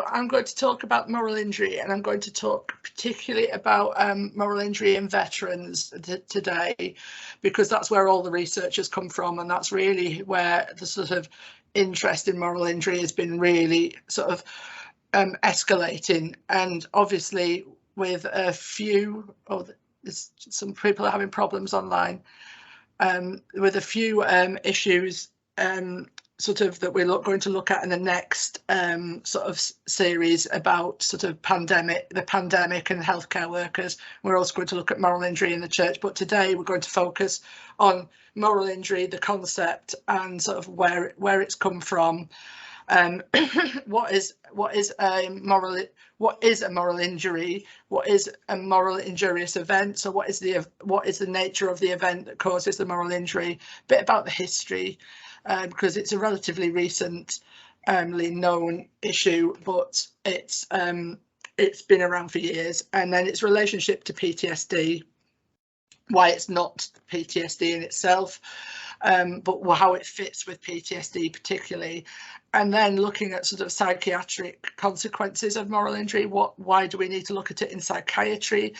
I'm going to talk about moral injury, and I'm going to talk particularly about moral injury in veterans today, because that's where all the research has come from, and that's really where the sort of interest in moral injury has been really sort of escalating. And obviously with a few, some people are having problems online, with a few issues sort of that we're going to look at in the next sort of series about sort of the pandemic and healthcare workers. We're also going to look at moral injury in the church, but today we're going to focus on moral injury, the concept, and sort of where it's come from. What is a moral injury? What is a moral injurious event? So what is the nature of the event that causes the moral injury? A bit about the history, because it's a relatively recently known issue, but it's been around for years. And then its relationship to PTSD, why it's not PTSD in itself, but how it fits with PTSD particularly. And then looking at sort of psychiatric consequences of moral injury. Why do we need to look at it in psychiatry?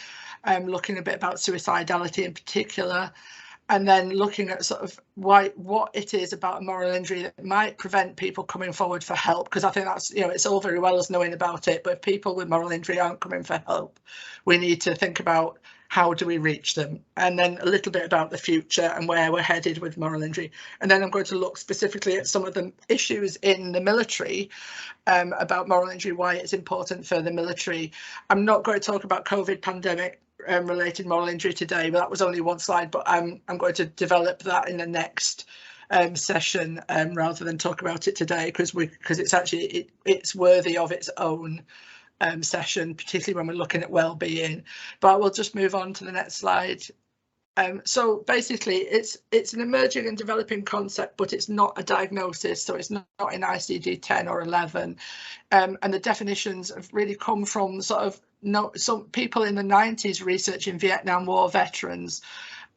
Looking a bit about suicidality in particular. And then looking at sort of what it is about a moral injury that might prevent people coming forward for help, because I think that's, it's all very well as knowing about it, but if people with moral injury aren't coming for help, we need to think about how do we reach them, and then a little bit about the future and where we're headed with moral injury. And then I'm going to look specifically at some of the issues in the military about moral injury, why it's important for the military. I'm not going to talk about COVID pandemic related moral injury today, but that was only one slide, but I'm going to develop that in the next session rather than talk about it today, because it's actually it's worthy of its own session, particularly when we're looking at well-being. But we'll just move on to the next slide. So basically it's an emerging and developing concept, but it's not a diagnosis, so it's not in ICD-10 or 11, and the definitions have really come from sort of some people in the 90s researching Vietnam War veterans.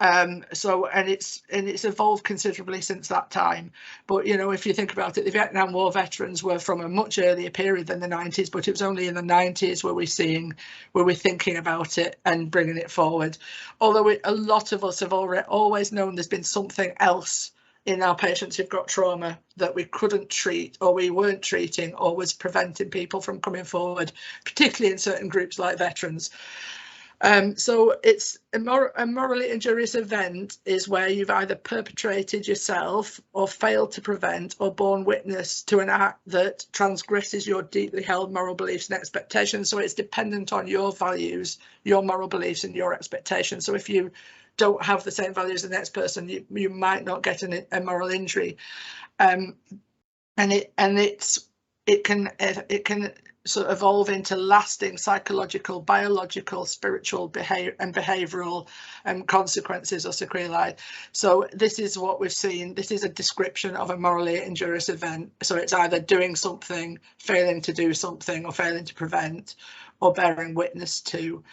And it's evolved considerably since that time. But if you think about it, the Vietnam War veterans were from a much earlier period than the 90s, but it was only in the 90s where we're thinking about it and bringing it forward. Although a lot of us have always known there's been something else in our patients who've got trauma that we couldn't treat, or we weren't treating, or was preventing people from coming forward, particularly in certain groups like veterans. So it's a morally injurious event is where you've either perpetrated yourself or failed to prevent or borne witness to an act that transgresses your deeply held moral beliefs and expectations. So it's dependent on your values, your moral beliefs and your expectations. So if you don't have the same values as the next person, you might not get a moral injury. And it can sort of evolve into lasting psychological, biological, spiritual, behavioural consequences or sequelae. So this is what we've seen. This is a description of a morally injurious event. So it's either doing something, failing to do something, or failing to prevent, or bearing witness to,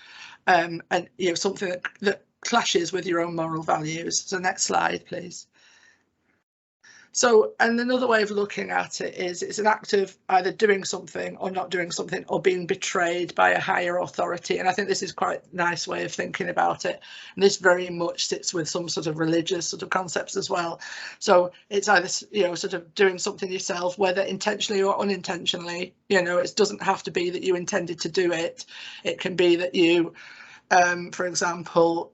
and something that clashes with your own moral values. So next slide, please. So, and another way of looking at it is it's an act of either doing something or not doing something, or being betrayed by a higher authority. And I think this is quite a nice way of thinking about it. And this very much sits with some sort of religious sort of concepts as well. So it's either, sort of doing something yourself, whether intentionally or unintentionally. It doesn't have to be that you intended to do it. It can be that you, for example,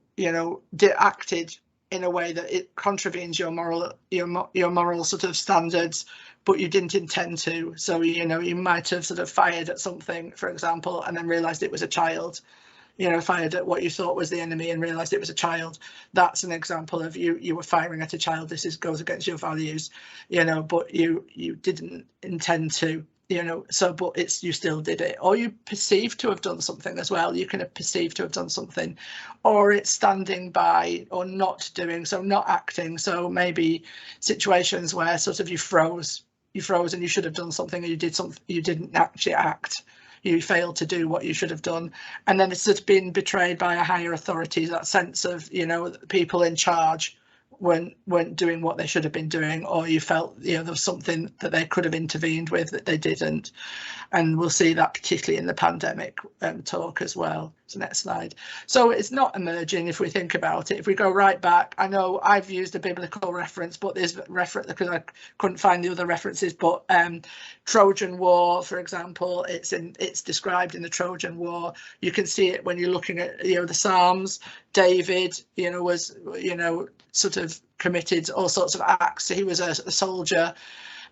acted in a way that it contravenes your moral sort of standards, but you didn't intend to. So you might have sort of fired at something, for example, and then realized it was a child. Fired at what you thought was the enemy and realized it was a child. That's an example of you were firing at a child. This goes against your values, but you didn't intend to. But you still did it, or you perceive to have done something as well. You can have perceived to have done something, or it's standing by or not doing, so not acting. So maybe situations where sort of you froze and you should have done something, and you did something, you didn't actually act. You failed to do what you should have done, and then it's just been betrayed by a higher authority. That sense of people in charge weren't doing what they should have been doing, or you felt, you know, there was something that they could have intervened with that they didn't. And we'll see that particularly in the pandemic talk as well. So next slide. So it's not emerging if we think about it. If we go right back, I know I've used a biblical reference, but there's reference because I couldn't find the other references. But Trojan War, for example, it's described in the Trojan War. You can see it when you're looking at, you know, the Psalms. David, you know, was, you know, sort of committed all sorts of acts. He was a soldier.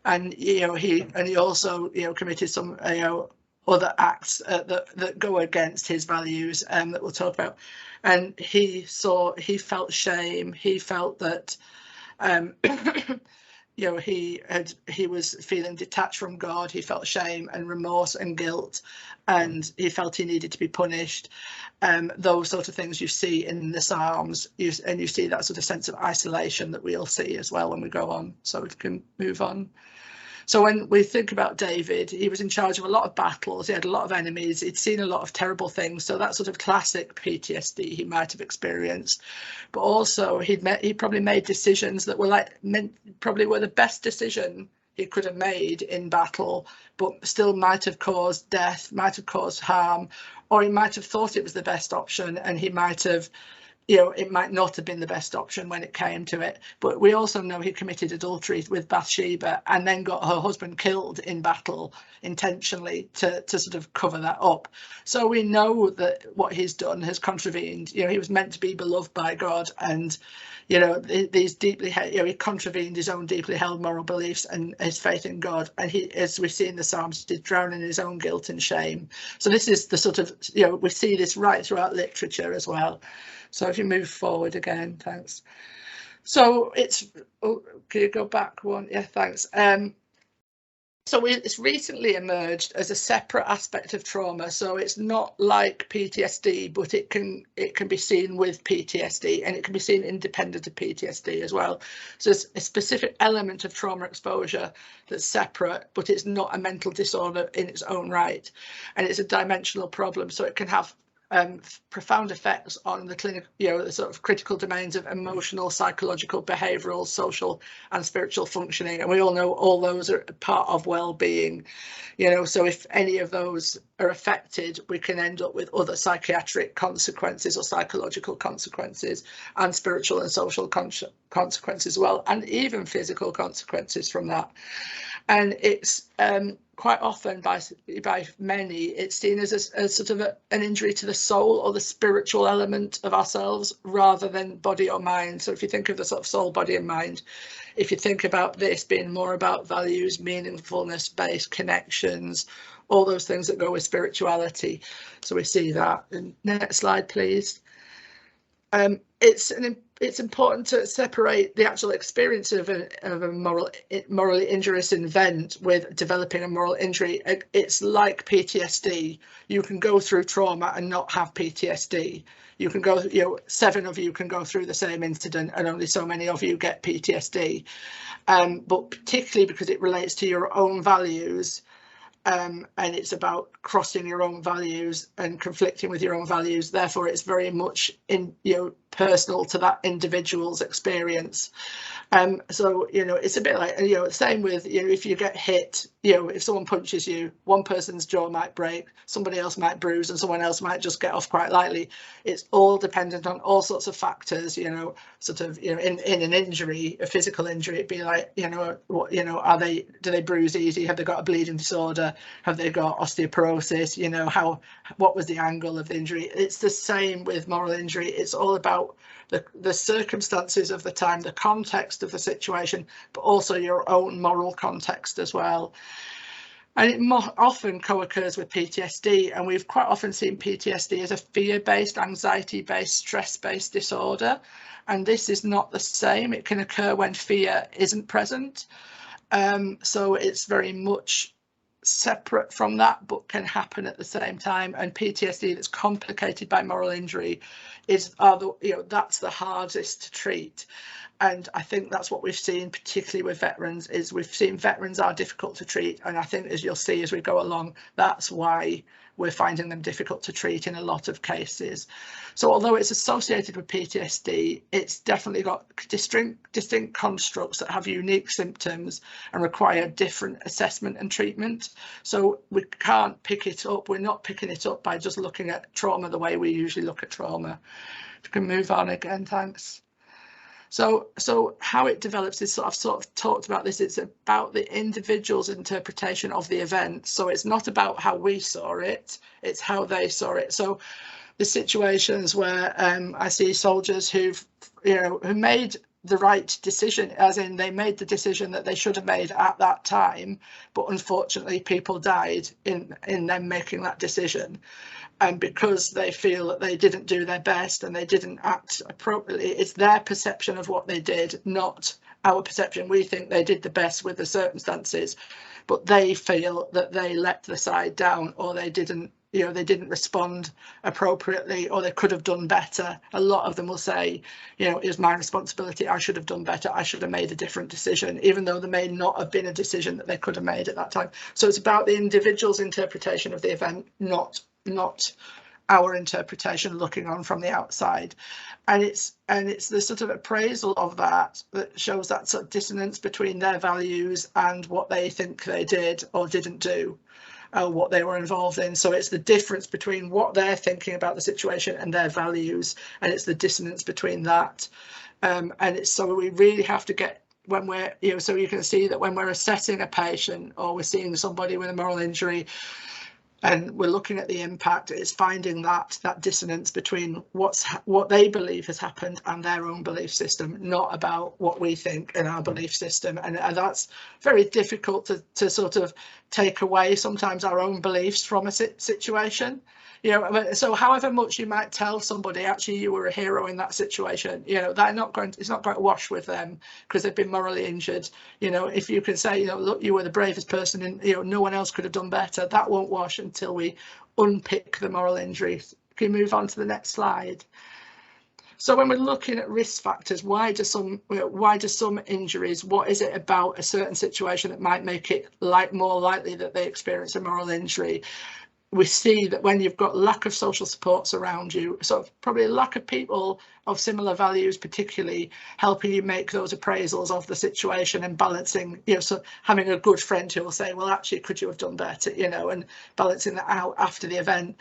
And you know, he also, you know, committed some, you know, other acts that go against his values, that we'll talk about. And he felt shame. He felt that you know, he was feeling detached from God. He felt shame and remorse and guilt, and he felt he needed to be punished. Those sort of things you see in the Psalms, and you see that sort of sense of isolation that we'll see as well when we go on. So we can move on. So when we think about David, he was in charge of a lot of battles. He had a lot of enemies. He'd seen a lot of terrible things. So that sort of classic PTSD he might have experienced. But also he probably made decisions that were probably were the best decision he could have made in battle, but still might have caused death, might have caused harm, or he might have thought it was the best option, and he might have, you know, it might not have been the best option when it came to it. But we also know he committed adultery with Bathsheba and then got her husband killed in battle intentionally to sort of cover that up. So we know that what he's done has contravened, you know, he was meant to be beloved by God, and, you know, these deeply, you know, he contravened his own deeply held moral beliefs and his faith in God. And he, as we see in the Psalms, did drown in his own guilt and shame. So this is the sort of, you know, we see this right throughout literature as well. So if you move forward again, thanks. So it's, oh, can you go back one? Yeah, thanks. So it's recently emerged as a separate aspect of trauma. So it's not like PTSD, but it can be seen with PTSD, and it can be seen independent of PTSD as well. So it's a specific element of trauma exposure that's separate, but it's not a mental disorder in its own right, and it's a dimensional problem. So it can have profound effects on the clinical, you know, the sort of critical domains of emotional, psychological, behavioural, social and spiritual functioning. And we all know all those are part of well-being, you know, so if any of those are affected, we can end up with other psychiatric consequences or psychological consequences, and spiritual and social consequences as well, and even physical consequences from that. And it's quite often by many, it's seen as a sort of an injury to the soul or the spiritual element of ourselves rather than body or mind. So if you think of the sort of soul, body and mind, if you think about this being more about values, meaningfulness, based connections, all those things that go with spirituality. So we see that. And next slide, please. It's important to separate the actual experience of a morally injurious event with developing a moral injury. It's like PTSD. You can go through trauma and not have PTSD. You can go, you know, 7 of you can go through the same incident and only so many of you get PTSD. But particularly because it relates to your own values, and it's about crossing your own values and conflicting with your own values. Therefore, it's very much personal to that individual's experience. So, you know, it's a bit like, you know, same with, you know, if you get hit, you know, if someone punches you, one person's jaw might break, somebody else might bruise, and someone else might just get off quite lightly. It's all dependent on all sorts of factors, you know, sort of, you know, in an injury, a physical injury, it'd be like, you know, what, you know, do they bruise easy? Have they got a bleeding disorder? Have they got osteoporosis? You know, what was the angle of the injury? It's the same with moral injury. It's all about the circumstances of the time, the context of the situation, but also your own moral context as well. And it often co-occurs with PTSD, and we've quite often seen PTSD as a fear-based, anxiety-based, stress-based disorder. And this is not the same. It can occur when fear isn't present. So it's very much separate from that, but can happen at the same time. And PTSD that's complicated by moral injury that's the hardest to treat. And I think that's what we've seen, particularly with veterans, is we've seen veterans are difficult to treat. And I think, as you'll see as we go along, that's why we're finding them difficult to treat in a lot of cases. So although it's associated with PTSD, it's definitely got distinct constructs that have unique symptoms and require different assessment and treatment. So we can't pick it up. We're not picking it up by just looking at trauma the way we usually look at trauma. If you can move on again, thanks. So how it develops is I've sort of talked about this. It's about the individual's interpretation of the event. So it's not about how we saw it, it's how they saw it. So the situations where I see soldiers who made the right decision, as in they made the decision that they should have made at that time, but unfortunately people died in them making that decision. And because they feel that they didn't do their best and they didn't act appropriately, it's their perception of what they did, not our perception. We think they did the best with the circumstances, but they feel that they let the side down, or they didn't respond appropriately, or they could have done better. A lot of them will say, it was my responsibility, I should have done better, I should have made a different decision, even though there may not have been a decision that they could have made at that time. So it's about the individual's interpretation of the event, not our interpretation looking on from the outside. And it's the sort of appraisal of that shows that sort of dissonance between their values and what they think they did or didn't do, what they were involved in. So it's the difference between what they're thinking about the situation and their values, and it's the dissonance between that. And it's so we really have to get, when we're, so you can see that when we're assessing a patient or we're seeing somebody with a moral injury, and we're looking at the impact, it's finding that dissonance between what they believe has happened and their own belief system, not about what we think in our belief system. And that's very difficult to sort of take away sometimes our own beliefs from a situation. So however much you might tell somebody, actually you were a hero in that situation, it's not going to wash with them because they've been morally injured. If you can say, look, you were the bravest person and no one else could have done better, that won't wash until we unpick the moral injuries. Can you move on to the next slide? So when we're looking at risk factors, why do some injuries, what is it about a certain situation that might make it more likely that they experience a moral injury? We see that when you've got lack of social supports around you, so probably a lack of people of similar values, particularly helping you make those appraisals of the situation and balancing, so having a good friend who will say, well, actually, could you have done better, and balancing that out after the event.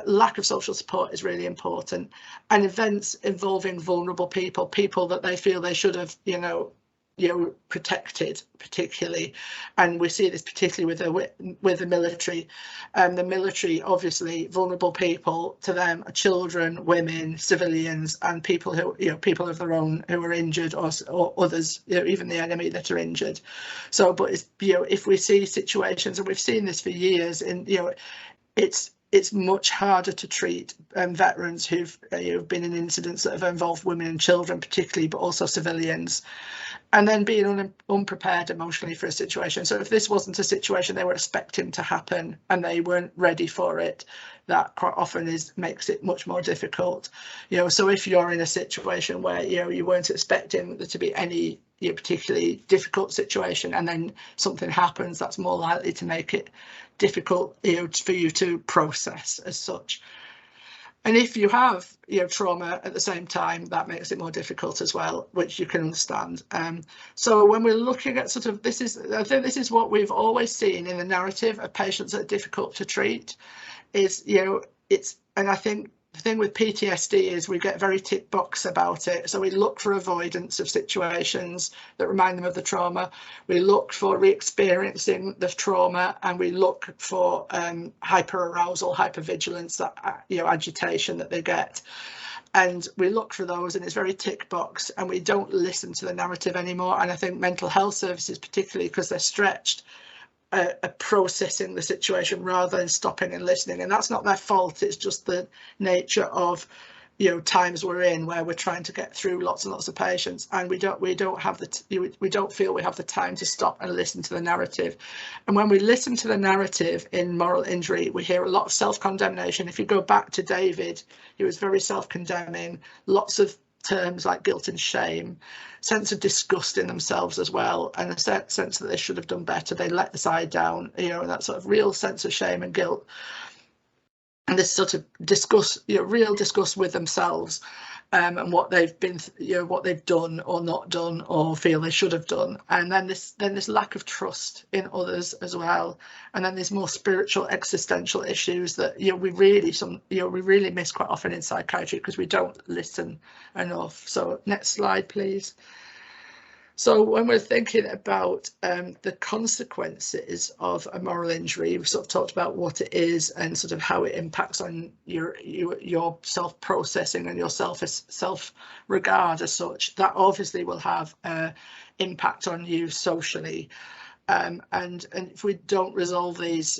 Lack of social support is really important. And events involving vulnerable people that they feel they should have, protected, particularly, and we see this particularly with the military. The military, obviously, vulnerable people to them are children, women, civilians, and people who people of their own who are injured, or others, even the enemy that are injured. So, but it's, if we see situations, and we've seen this for years, and it's much harder to treat veterans who've been in incidents that have involved women and children, particularly, but also civilians. And then being unprepared emotionally for a situation. So if this wasn't a situation they were expecting to happen and they weren't ready for it, that quite often makes it much more difficult. So if you're in a situation where you weren't expecting there to be any particularly difficult situation, and then something happens, that's more likely to make it difficult for you to process as such. And if you have trauma at the same time, that makes it more difficult as well, which you can understand. So when we're looking at I think this is what we've always seen in the narrative of patients that are difficult to treat, is and I think the thing with PTSD is we get very tick box about it. So we look for avoidance of situations that remind them of the trauma. We look for re-experiencing the trauma, and we look for hyper-arousal, hypervigilance, that agitation that they get. And we look for those, and it's very tick box, and we don't listen to the narrative anymore. And I think mental health services, particularly because they're stretched, are processing the situation rather than stopping and listening. And that's not their fault, it's just the nature of times we're in, where we're trying to get through lots and lots of patients, and we don't feel we have the time to stop and listen to the narrative. And when we listen to the narrative in moral injury, we hear a lot of self-condemnation. If you go back to David, he was very self-condemning, lots of terms like guilt and shame, sense of disgust in themselves as well, and a sense that they should have done better, they let the side down, you know, and that sort of real sense of shame and guilt, and this sort of disgust, you know, real disgust with themselves, and what they've been, you know, what they've done or not done or feel they should have done, and then this lack of trust in others as well, and then there's more spiritual existential issues that, you know, we really miss quite often in psychiatry because we don't listen enough. So next slide, please. So when we're thinking about the consequences of a moral injury, we've sort of talked about what it is and sort of how it impacts on your self-processing and your self-regard as such. That obviously will have an impact on you socially. And if we don't resolve these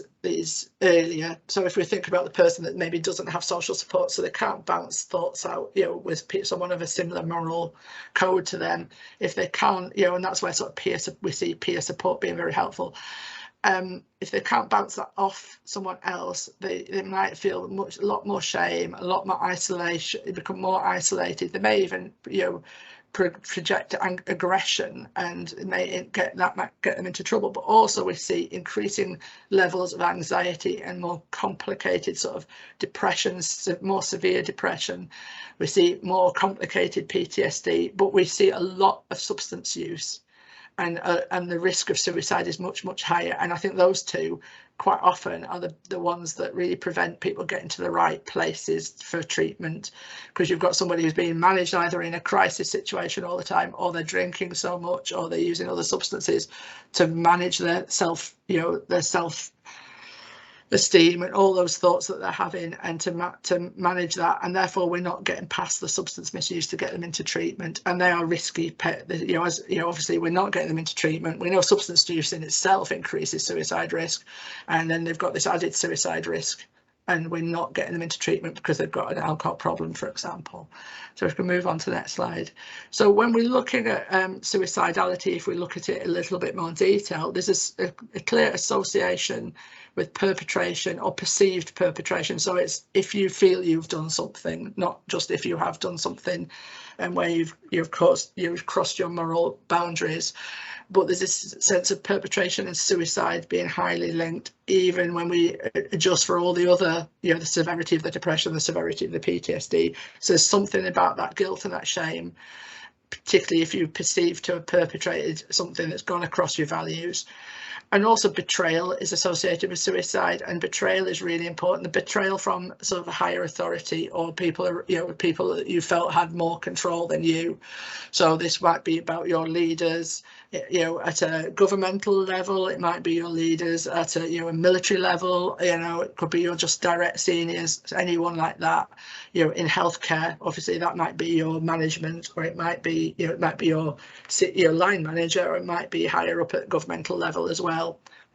earlier, so if we think about the person that maybe doesn't have social support, so they can't bounce thoughts out, you know, with someone of a similar moral code to them, if they can't, you know, and that's where sort of we see peer support being very helpful. If they can't bounce that off someone else, they might feel a lot more shame, a lot more isolation, they become more isolated. They may even, you know, project aggression, and it might get them into trouble. But also we see increasing levels of anxiety and more complicated sort of depression, more severe depression. We see more complicated PTSD, but we see a lot of substance use, and the risk of suicide is much higher. And I think those two quite often are the ones that really prevent people getting to the right places for treatment, because you've got somebody who's being managed either in a crisis situation all the time, or they're drinking so much, or they're using other substances to manage their self, you know, their self esteem and all those thoughts that they're having, and to manage that, and therefore we're not getting past the substance misuse to get them into treatment, and they are risky. You know, as you know, obviously we're not getting them into treatment. We know substance use in itself increases suicide risk, and then they've got this added suicide risk, and we're not getting them into treatment because they've got an alcohol problem, for example. So if we can move on to the next slide. So when we're looking at suicidality, if we look at it a little bit more detail, there's a clear association with perpetration or perceived perpetration. So it's if you feel you've done something, not just if you have done something, and where you've crossed your moral boundaries. But there's this sense of perpetration and suicide being highly linked, even when we adjust for all the other, you know, the severity of the depression, the severity of the PTSD. So there's something about that guilt and that shame, particularly if you perceive to have perpetrated something that's gone across your values. And also betrayal is associated with suicide, and betrayal is really important. The betrayal from sort of a higher authority, or people, you know, people that you felt had more control than you. So this might be about your leaders, you know, at a governmental level. It might be your leaders at a, you know, a military level. You know, it could be your just direct seniors, anyone like that. You know, in healthcare, obviously that might be your management, or it might be, you know, it might be your line manager, or it might be higher up at governmental level as well.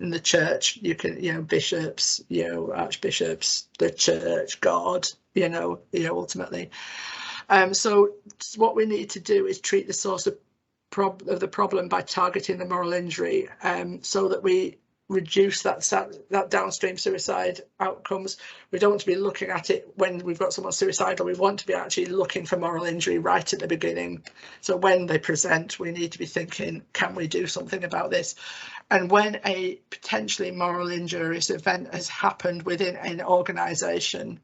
In the church, you can, you know, bishops, you know, archbishops, the church, God, you know, ultimately. So what we need to do is treat the source of the problem by targeting the moral injury, so that we reduce that downstream suicide outcomes. We don't want to be looking at it when we've got someone suicidal. We want to be actually looking for moral injury right at the beginning. So when they present, we need to be thinking, can we do something about this? And when a potentially moral injurious event has happened within an organisation,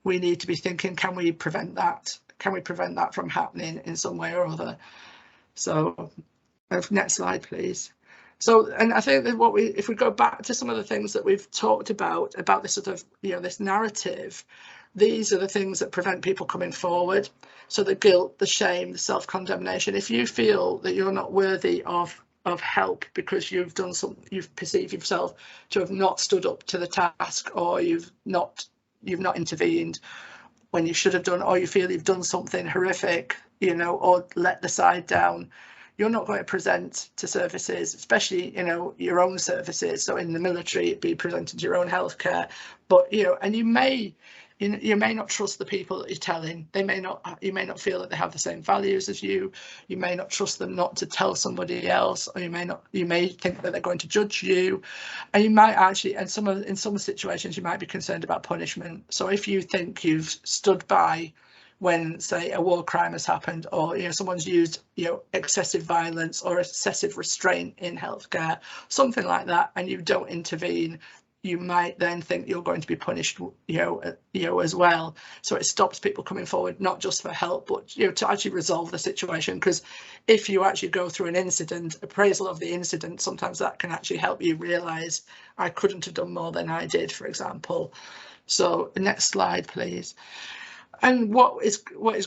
we need to be thinking, can we prevent that? Can we prevent that from happening in some way or other? So next slide, please. So, and I think that if we go back to some of the things that we've talked about this sort of, you know, this narrative, these are the things that prevent people coming forward. So the guilt, the shame, the self-condemnation. If you feel that you're not worthy of help because you've perceived yourself to have not stood up to the task, or you've not intervened when you should have done, or you feel you've done something horrific, you know, or let the side down, you're not going to present to services, especially, you know, your own services. So in the military, it'd be presented to your own healthcare. But, you know, and you may not trust the people that you're telling. You may not feel that they have the same values as you. You may not trust them not to tell somebody else, or you may think that they're going to judge you, and you might actually, in some situations, you might be concerned about punishment. So if you think you've stood by when, say, a war crime has happened, or someone's used excessive violence or excessive restraint in healthcare, something like that, and you don't intervene, you might then think you're going to be punished, as well. So it stops people coming forward, not just for help, but to actually resolve the situation. Because if you actually go through an incident, appraisal of the incident, sometimes that can actually help you realise I couldn't have done more than I did, for example. So next slide, please. And what is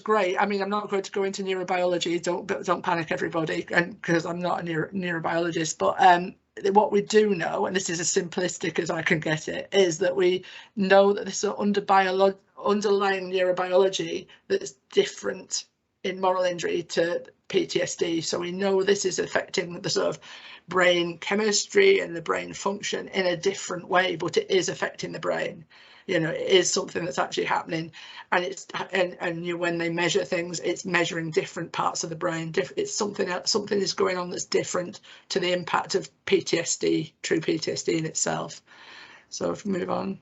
great, I mean, I'm not going to go into neurobiology, don't panic everybody, and because I'm not a neurobiologist, but what we do know, and this is as simplistic as I can get it, is that we know that this underlying neurobiology that's different in moral injury to PTSD. So we know this is affecting the sort of brain chemistry and the brain function in a different way, but it is affecting the brain. It is something that's actually happening, and it's when they measure things, it's measuring different parts of the brain. It's something is going on that's different to the impact of PTSD, true PTSD in itself. So if we move on.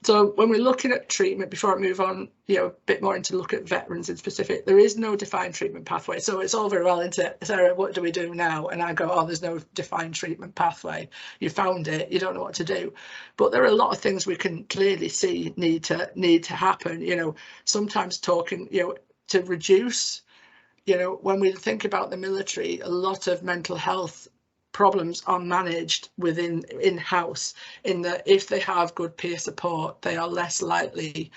So when we're looking at treatment, before I move on, a bit more into look at veterans in specific, there is no defined treatment pathway. So it's all very well into, Sarah, what do we do now? And I go, oh, there's no defined treatment pathway. You found it, you don't know what to do. But there are a lot of things we can clearly see need to happen. Sometimes talking, to reduce, when we think about the military, a lot of mental health problems are managed within in-house, in that if they have good peer support, they are less likely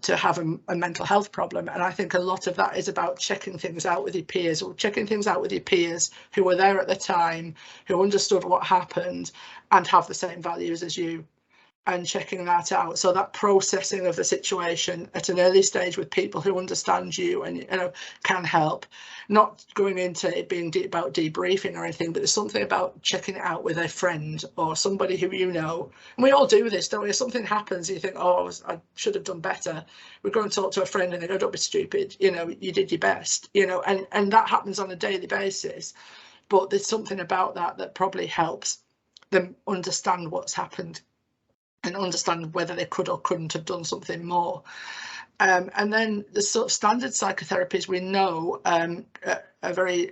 to have a mental health problem. And I think a lot of that is about checking things out with your peers, or checking things out with your peers who were there at the time, who understood what happened and have the same values as you, and checking that out. So that processing of the situation at an early stage with people who understand you and can help, not going into it being about debriefing or anything, but there's something about checking it out with a friend or somebody who and we all do this, don't we? If something happens, you think, oh, I should have done better. We go and talk to a friend and they go, don't be stupid, you did your best, and that happens on a daily basis. But there's something about that probably helps them understand what's happened and understand whether they could or couldn't have done something more. And then the sort of standard psychotherapies we know are very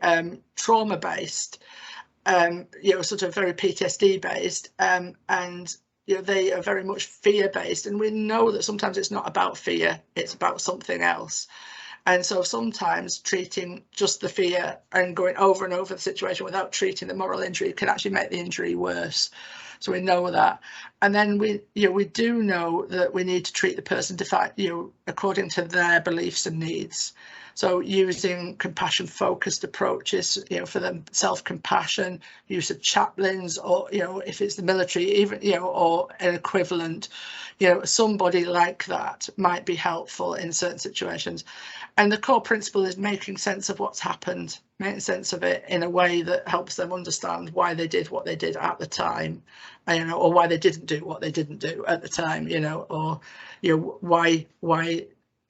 trauma-based, sort of very PTSD-based, and they are very much fear-based. And we know that sometimes it's not about fear, it's about something else. And so sometimes treating just the fear and going over and over the situation without treating the moral injury can actually make the injury worse. So we know that. And then we do know that we need to treat the person according to their beliefs and needs. So using compassion-focused approaches, for them, self-compassion, use of chaplains, or if it's the military, even or an equivalent, somebody like that might be helpful in certain situations. And the core principle is making sense of what's happened, making sense of it in a way that helps them understand why they did what they did at the time, or why they didn't do what they didn't do at the time, or why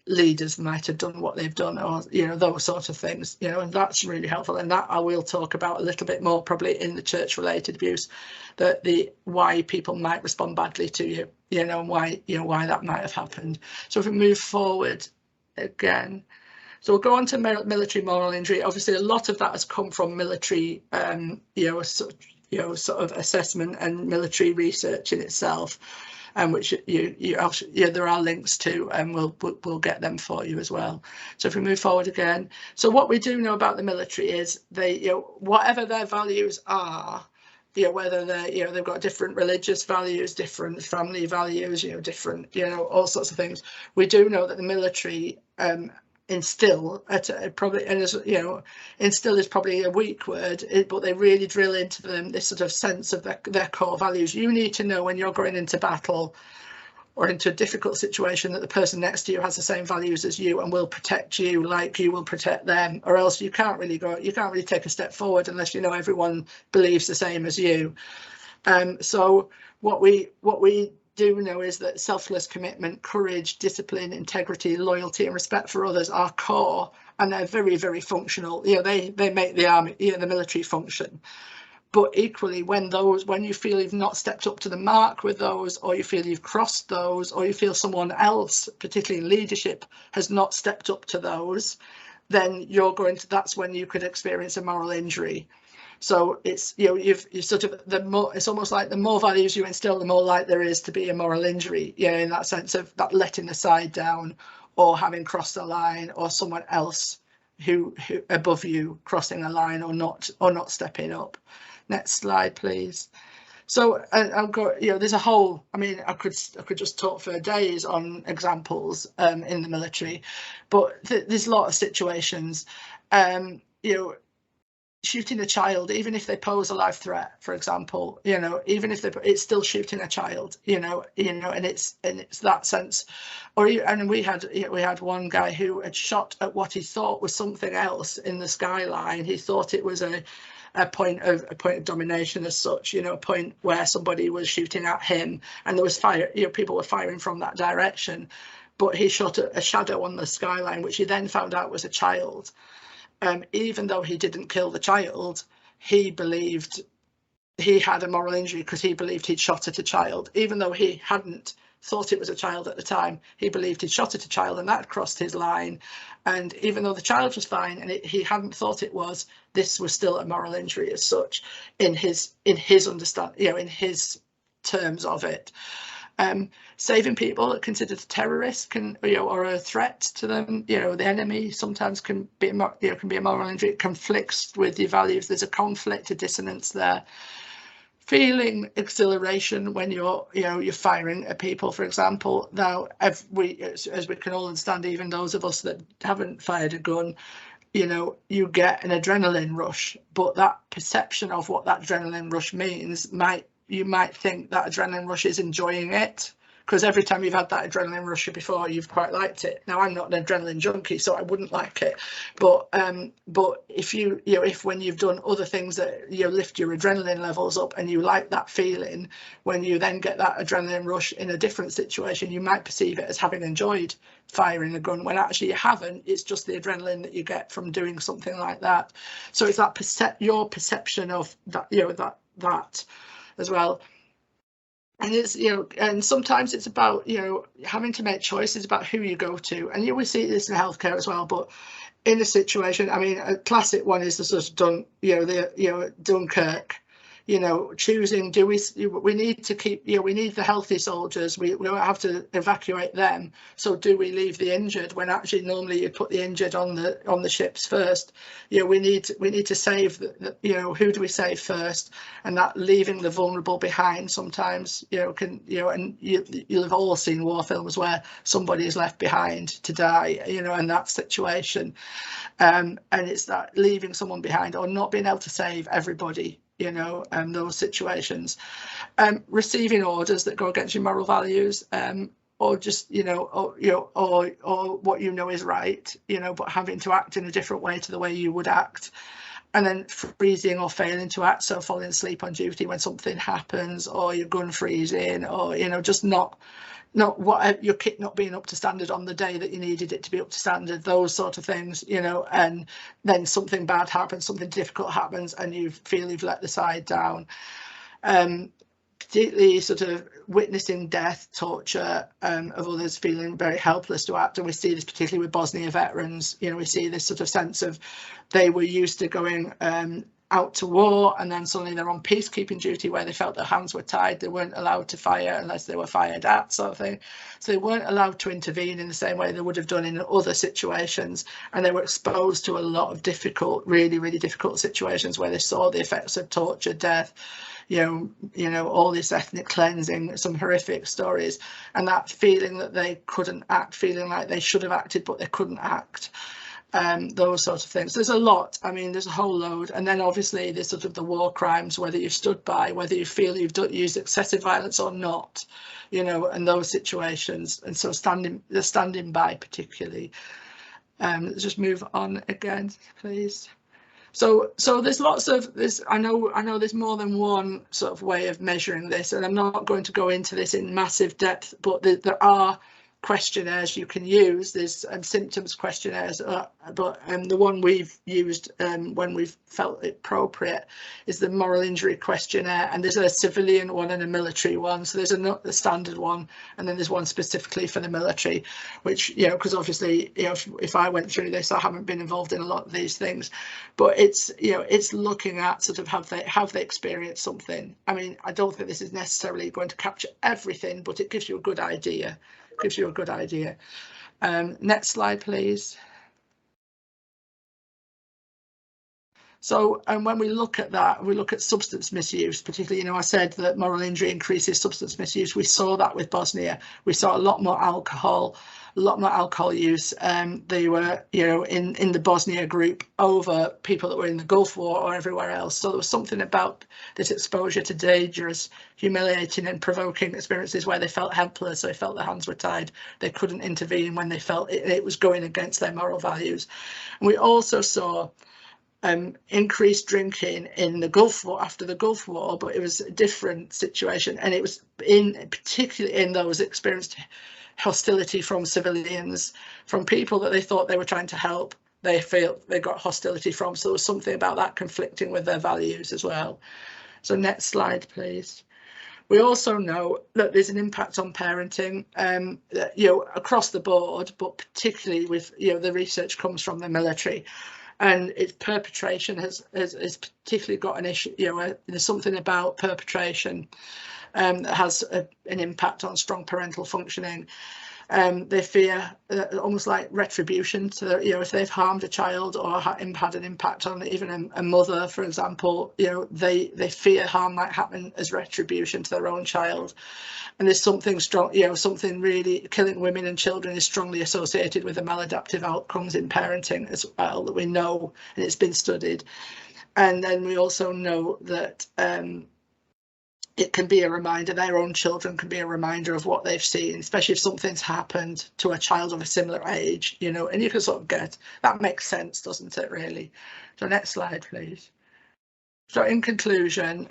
leaders might have done what they've done, or those sort of things, and that's really helpful. And that I will talk about a little bit more probably in the church related abuse, that why people might respond badly to you, and why that might have happened. So if we move forward again, so we'll go on to military moral injury. Obviously a lot of that has come from military sort of assessment and military research in itself, which there are links to, and we'll get them for you as well. So if we move forward again, so what we do know about the military is they, whatever their values are, whether they're, they've got different religious values, different family values, different, all sorts of things. We do know that the military instill probably, and instill is probably a weak word, but they really drill into them this sort of sense of their core values. You need to know when you're going into battle or into a difficult situation that the person next to you has the same values as you and will protect you like you will protect them, or else you can't really take a step forward unless everyone believes the same as you. So what we do know is that selfless commitment, courage, discipline, integrity, loyalty and respect for others are core, and they're very, very functional. They make the army, the military function. But equally, when you feel you've not stepped up to the mark with those, or you feel you've crossed those, or you feel someone else, particularly in leadership, has not stepped up to those, then that's when you could experience a moral injury. So it's, you've sort of, it's almost like the more values you instill, the more like there is to be a moral injury, in that sense of that letting the side down, or having crossed the line, or someone else who above you crossing a line, or not stepping up. Next slide, please. So I've got, there's a whole, I could just talk for days on examples in the military, but there's a lot of situations. Shooting a child, even if they pose a life threat, for example, even if it's still shooting a child, and it's that sense. And we had one guy who had shot at what he thought was something else in the skyline. He thought it was a point of domination as such, a point where somebody was shooting at him, and there was fire, people were firing from that direction, but he shot a shadow on the skyline, which he then found out was a child. Even though he didn't kill the child, he believed he had a moral injury because he believed he'd shot at a child. Even though he hadn't thought it was a child at the time, he believed he'd shot at a child, and that crossed his line. And even though the child was fine and he hadn't thought it was, this was still a moral injury as such in his understanding, in his terms of it. Saving people considered terrorists or a threat to them, the enemy sometimes can be a moral injury. It conflicts with your values. There's a conflict, a dissonance there. Feeling exhilaration when you're firing at people, for example. Now, as we can all understand, even those of us that haven't fired a gun, you get an adrenaline rush, but that perception of what that adrenaline rush means you might think that adrenaline rush is enjoying it, because every time you've had that adrenaline rush before, you've quite liked it. Now, I'm not an adrenaline junkie, so I wouldn't like it. But if when you've done other things that lift your adrenaline levels up and you like that feeling, when you then get that adrenaline rush in a different situation, you might perceive it as having enjoyed firing a gun, when actually you haven't. It's just the adrenaline that you get from doing something like that. So it's that your perception of that, that as well. And it's, and sometimes it's about, having to make choices about who you go to. And we see this in healthcare as well, but in a situation, a classic one is the sort of Dunkirk, choosing, we need to keep, we need the healthy soldiers, we don't have to evacuate them, so do we leave the injured, when actually normally you put the injured on the ships first. We need to save who do we save first, and that leaving the vulnerable behind sometimes can, and you'll have all seen war films where somebody is left behind to die, in that situation, and it's that leaving someone behind, or not being able to save everybody, those situations. Receiving orders that go against your moral values, or just or what is right, but having to act in a different way to the way you would act. And then freezing or failing to act, so falling asleep on duty when something happens, or your gun freezing, or just not what your kit not being up to standard on the day that you needed it to be up to standard, those sort of things, and then something bad happens, something difficult happens, and you feel you've let the side down. Particularly sort of witnessing death, torture of others, feeling very helpless to act. And we see this particularly with Bosnia veterans. We see this sort of sense of they were used to going out to war, and then suddenly they're on peacekeeping duty where they felt their hands were tied. They weren't allowed to fire unless they were fired at, sort of thing. So they weren't allowed to intervene in the same way they would have done in other situations, and they were exposed to a lot of difficult, really, really difficult situations where they saw the effects of torture, death, all this ethnic cleansing, some horrific stories, and that feeling that they couldn't act, feeling like they should have acted but they couldn't act. Those sorts of things. There's a lot. There's a whole load. And then obviously there's sort of the war crimes, whether you've stood by, whether you feel you've used excessive violence or not, and those situations. And so the standing by particularly. Let's just move on again, please. So there's lots of this. I know there's more than one sort of way of measuring this, and I'm not going to go into this in massive depth, but there are questionnaires you can use. There's symptoms questionnaires, but the one we've used when we've felt it appropriate is the moral injury questionnaire, and there's a civilian one and a military one. So there's a standard one, and then there's one specifically for the military, which, you know, because obviously, you know, if I went through this, I haven't been involved in a lot of these things, but it's, you know, it's looking at sort of have they experienced something. I mean, I don't think this is necessarily going to capture everything, but it gives you a good idea. Next slide, please. So, and when we look at that, we look at substance misuse, particularly, you know, I said that moral injury increases substance misuse. We saw that with Bosnia. We saw a lot more alcohol use. They were, you know, in the Bosnia group over people that were in the Gulf War or everywhere else. So there was something about this exposure to dangerous, humiliating and provoking experiences where they felt helpless. So they felt their hands were tied. They couldn't intervene when they felt it was going against their moral values. And we also saw increased drinking in the Gulf War after the Gulf War, but it was a different situation, and it was particularly in those experienced hostility from civilians, from people that they thought they were trying to help. They felt they got hostility from, so there was something about that conflicting with their values as well. So next slide, please. We also know that there's an impact on parenting, you know, across the board, but particularly with, you know, the research comes from the military. And its perpetration has particularly got an issue, you know, there's something about perpetration that has an impact on strong parental functioning. They fear almost like retribution. So, you know, if they've harmed a child or had an impact on even a mother, for example, you know, they fear harm might happen as retribution to their own child. And there's something strong, you know, something really, killing women and children is strongly associated with the maladaptive outcomes in parenting as well, that we know, and it's been studied. And then we also know that it can be a reminder, their own children can be a reminder of what they've seen, especially if something's happened to a child of a similar age, you know, and you can sort of get, that makes sense, doesn't it, really? So next slide, please. So in conclusion,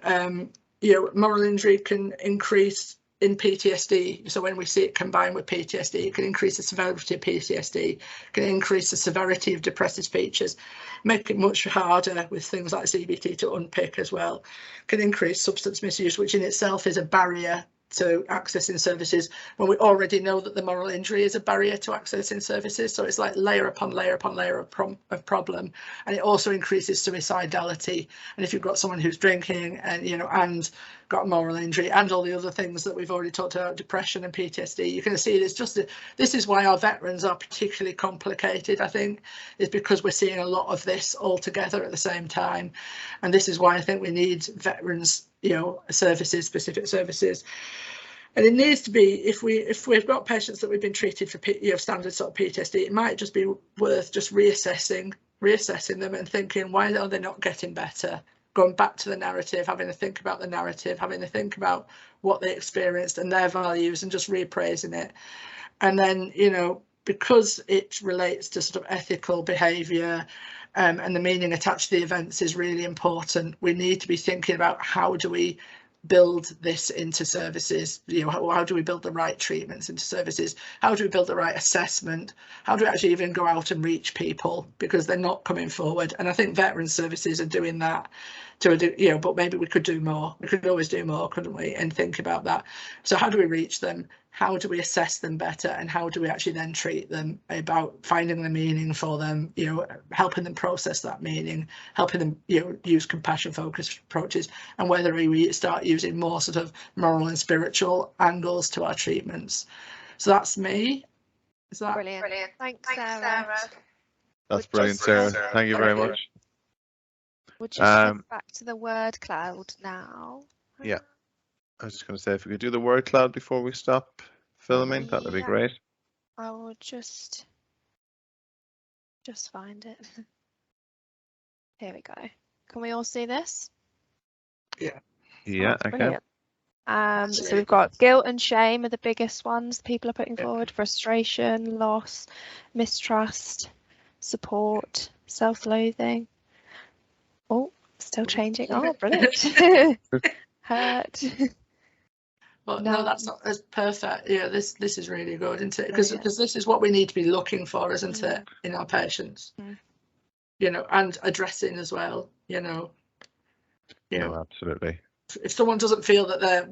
you know, moral injury can increase in PTSD. So when we see it combined with PTSD, it can increase the severity of PTSD, can increase the severity of depressive features, make it much harder with things like CBT to unpick as well, can increase substance misuse, which in itself is a barrier to accessing services, when we already know that the moral injury is a barrier to accessing services. So it's like layer upon layer upon layer of problem, and it also increases suicidality. And if you've got someone who's drinking and, you know, and got moral injury and all the other things that we've already talked about, depression and PTSD, you can see it's just this is why our veterans are particularly complicated, I think, is because we're seeing a lot of this all together at the same time. And this is why I think we need veterans, you know, services, specific services. And it needs to be, if we've got patients that we've been treated for, you know, standard sort of PTSD, it might just be worth just reassessing them and thinking, why are they not getting better? Going back to the narrative, having to think about the narrative, having to think about what they experienced and their values, and just reappraising it. And then, you know, because it relates to sort of ethical behaviour, and the meaning attached to the events is really important. We need to be thinking about, how do we build this into services? You know, how do we build the right treatments into services? How do we build the right assessment? How do we actually even go out and reach people, because they're not coming forward? And I think veteran services are doing that you know, but maybe we could do more. We could always do more, couldn't we? And think about that. So how do we reach them? How do we assess them better? And how do we actually then treat them, about finding the meaning for them, you know, helping them process that meaning, helping them, you know, use compassion focused approaches, and whether we start using more sort of moral and spiritual angles to our treatments. So that's me. Is that brilliant? Thanks, Sarah. That's brilliant, Sarah. Thank you very much. We'll just flip back to the word cloud now. Yeah, I was just going to say, if we could do the word cloud before we stop filming, that would be great. I will just find it. Here we go. Can we all see this? Yeah. Yeah, I can. So we've got guilt and shame are the biggest ones people are putting forward. Frustration, loss, mistrust, support, self-loathing. Oh, still changing. Oh, brilliant. Hurt. But no, that's not as perfect. Yeah, this is really good, isn't it? Because this is what we need to be looking for, isn't it, in our patients? You know, and addressing as well. You know. No, absolutely. If someone doesn't feel that they're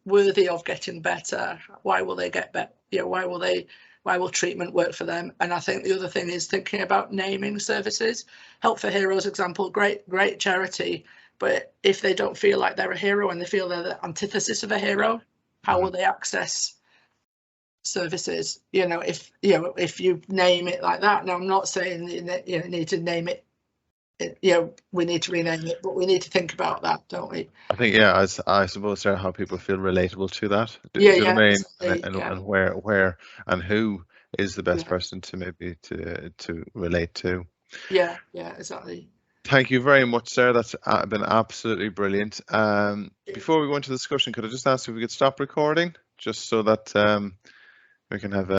worthy of getting better, why will they get better? You know, why will treatment work for them? And I think the other thing is thinking about naming services. Help for Heroes example, great charity, but if they don't feel like they're a hero and they feel they're the antithesis of a hero, how will they access services? You know, if you name it like that. Now, I'm not saying you need to name it. We need to rename it, but we need to think about that, don't we? I think, yeah, as I suppose there how people feel relatable to that. Do Yeah, you know what I mean? exactly, And where and who is the best person to maybe to relate to. Yeah, exactly. Thank you very much, Sarah. That's been absolutely brilliant. Before we go into the discussion, could I just ask if we could stop recording, just so that we can have a